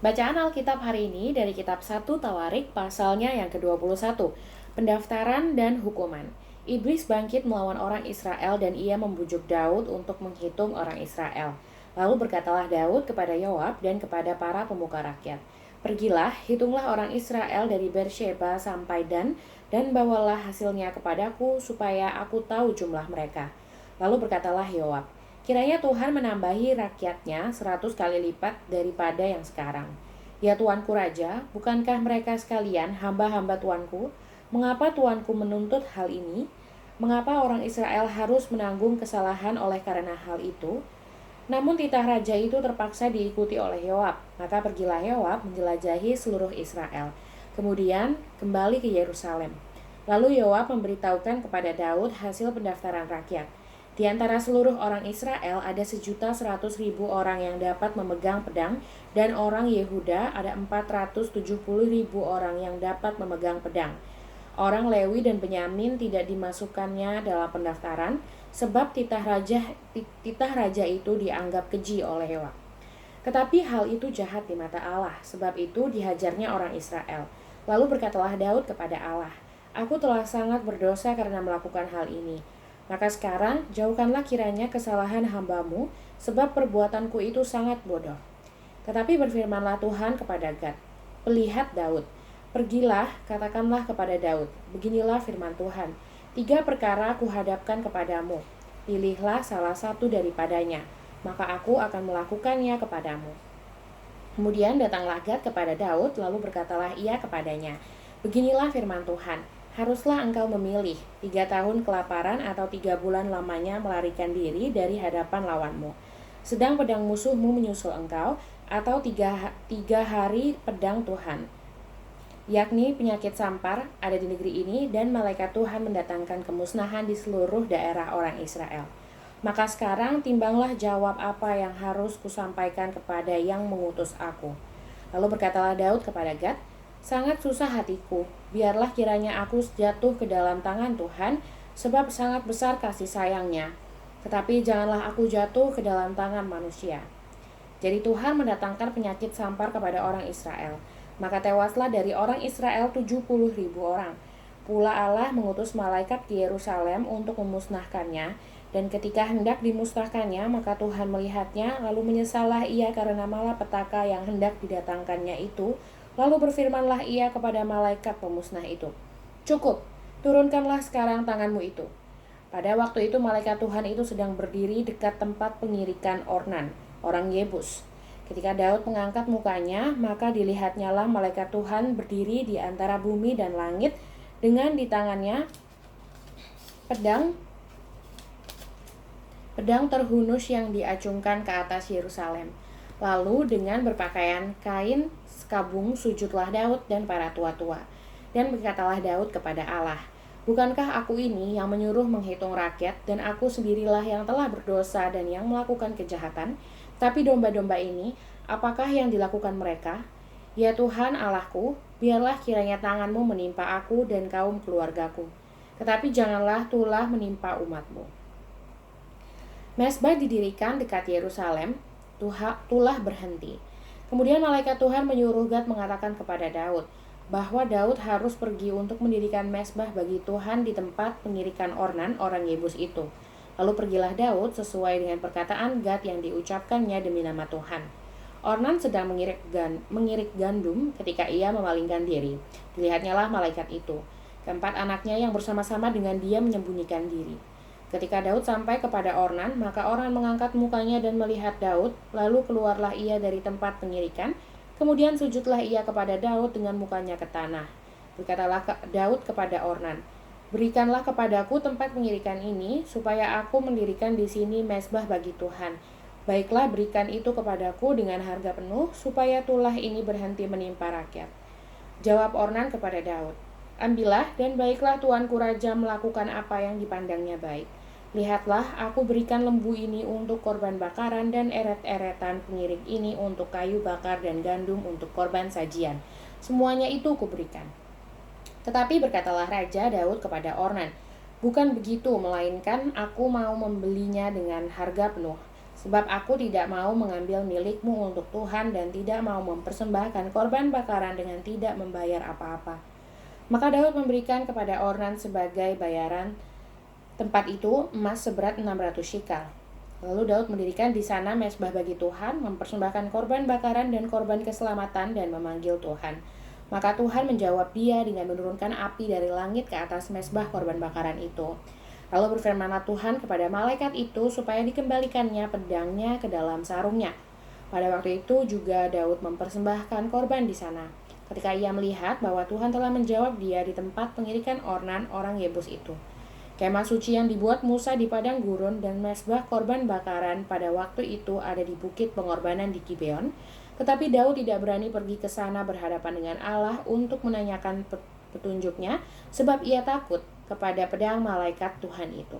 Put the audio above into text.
Bacaan Alkitab hari ini dari kitab 1 Tawarik pasalnya yang ke-21, pendaftaran dan hukuman. Iblis bangkit melawan orang Israel dan ia membujuk Daud untuk menghitung orang Israel. Lalu berkatalah Daud kepada Yoab dan kepada para pemuka rakyat, "Pergilah, hitunglah orang Israel dari Beersheba sampai dan bawalah hasilnya kepadaku supaya aku tahu jumlah mereka." Lalu berkatalah Yoab, "Kiranya Tuhan menambahi rakyatnya 100 kali lipat daripada yang sekarang. Ya Tuanku Raja, bukankah mereka sekalian hamba-hamba Tuanku? Mengapa Tuanku menuntut hal ini? Mengapa orang Israel harus menanggung kesalahan oleh karena hal itu?" Namun titah raja itu terpaksa diikuti oleh Yoab. Maka pergilah Yoab menjelajahi seluruh Israel. Kemudian kembali ke Yerusalem. Lalu Yoab memberitahukan kepada Daud hasil pendaftaran rakyat. Di antara seluruh orang Israel ada 1.100.000 orang yang dapat memegang pedang, dan orang Yehuda ada 470.000 orang yang dapat memegang pedang. Orang Lewi dan Benyamin tidak dimasukkannya dalam pendaftaran, sebab titah raja itu dianggap keji oleh Yoab. Tetapi hal itu jahat di mata Allah, sebab itu dihajarnya orang Israel. Lalu berkatalah Daud kepada Allah, "Aku telah sangat berdosa karena melakukan hal ini. Maka sekarang jauhkanlah kiranya kesalahan hambamu, sebab perbuatanku itu sangat bodoh." Tetapi berfirmanlah Tuhan kepada Gad, "Pelihat Daud, pergilah, katakanlah kepada Daud, beginilah firman Tuhan, 3 perkara kuhadapkan kepadamu, pilihlah salah satu daripadanya, maka aku akan melakukannya kepadamu." Kemudian datanglah Gad kepada Daud, lalu berkatalah ia kepadanya, "Beginilah firman Tuhan, haruslah engkau memilih 3 tahun kelaparan atau 3 bulan lamanya melarikan diri dari hadapan lawanmu. Sedang pedang musuhmu menyusul engkau, atau tiga hari pedang Tuhan, yakni penyakit sampar ada di negeri ini, dan malaikat Tuhan mendatangkan kemusnahan di seluruh daerah orang Israel. Maka sekarang timbanglah jawab apa yang harus kusampaikan kepada yang mengutus aku." Lalu berkatalah Daud kepada Gad, "Sangat susah hatiku, biarlah kiranya aku jatuh ke dalam tangan Tuhan, sebab sangat besar kasih sayangnya. Tetapi janganlah aku jatuh ke dalam tangan manusia." Jadi Tuhan mendatangkan penyakit sampar kepada orang Israel. Maka tewaslah dari orang Israel 70.000 orang. Pula Allah mengutus malaikat ke Yerusalem untuk memusnahkannya. Dan ketika hendak dimusnahkannya, maka Tuhan melihatnya, lalu menyesallah ia karena malapetaka yang hendak didatangkannya itu. Lalu berfirmanlah ia kepada malaikat pemusnah itu, "Cukup, turunkanlah sekarang tanganmu itu." Pada waktu itu malaikat Tuhan itu sedang berdiri dekat tempat pengirikan Ornan, orang Yebus. Ketika Daud mengangkat mukanya, maka dilihatnyalah malaikat Tuhan berdiri di antara bumi dan langit, dengan di tangannya pedang terhunus yang diacungkan ke atas Yerusalem. Lalu dengan berpakaian kain sekabung sujudlah Daud dan para tua-tua. Dan berkatalah Daud kepada Allah, "Bukankah aku ini yang menyuruh menghitung rakyat, dan aku sendirilah yang telah berdosa dan yang melakukan kejahatan? Tapi domba-domba ini, apakah yang dilakukan mereka? Ya Tuhan Allahku, biarlah kiranya tanganmu menimpa aku dan kaum keluargaku. Tetapi janganlah tulah menimpa umatmu." Mezbah didirikan dekat Yerusalem, tulah berhenti. Kemudian malaikat Tuhan menyuruh Gad mengatakan kepada Daud bahwa Daud harus pergi untuk mendirikan mezbah bagi Tuhan di tempat pengirikan Ornan orang Yebus itu. Lalu pergilah Daud sesuai dengan perkataan Gad yang diucapkannya demi nama Tuhan. Ornan sedang mengirik gandum ketika ia memalingkan diri. Dilihatnyalah malaikat itu. Keempat anaknya yang bersama-sama dengan dia menyembunyikan diri. Ketika Daud sampai kepada Ornan, maka Ornan mengangkat mukanya dan melihat Daud, lalu keluarlah ia dari tempat pengirikan. Kemudian sujudlah ia kepada Daud dengan mukanya ke tanah. Berkatalah Daud kepada Ornan, "Berikanlah kepadaku tempat pengirikan ini, supaya aku mendirikan di sini mezbah bagi Tuhan. Baiklah, berikan itu kepadaku dengan harga penuh, supaya tulah ini berhenti menimpa rakyat." Jawab Ornan kepada Daud, "Ambillah, dan baiklah tuanku raja melakukan apa yang dipandangnya baik. Lihatlah, aku berikan lembu ini untuk korban bakaran, dan eret-eretan pengiring ini untuk kayu bakar dan gandum untuk korban sajian. Semuanya itu kuberikan." Tetapi berkatalah Raja Daud kepada Ornan, "Bukan begitu, melainkan aku mau membelinya dengan harga penuh. Sebab aku tidak mau mengambil milikmu untuk Tuhan dan tidak mau mempersembahkan korban bakaran dengan tidak membayar apa-apa. Maka Daud memberikan kepada Ornan sebagai bayaran tempat itu emas seberat 600 shikal. Lalu Daud mendirikan di sana mezbah bagi Tuhan, mempersembahkan korban bakaran dan korban keselamatan dan memanggil Tuhan. Maka Tuhan menjawab dia dengan menurunkan api dari langit ke atas mezbah korban bakaran itu. Lalu berfirmanlah Tuhan kepada malaikat itu supaya dikembalikannya pedangnya ke dalam sarungnya. Pada waktu itu juga Daud mempersembahkan korban di sana. Ketika ia melihat bahwa Tuhan telah menjawab dia di tempat pengirikan Ornan orang Yebus itu. Kemah suci yang dibuat Musa di padang gurun dan mezbah korban bakaran pada waktu itu ada di bukit pengorbanan di Gibeon. Tetapi Daud tidak berani pergi ke sana berhadapan dengan Allah untuk menanyakan petunjuknya, sebab ia takut kepada pedang malaikat Tuhan itu.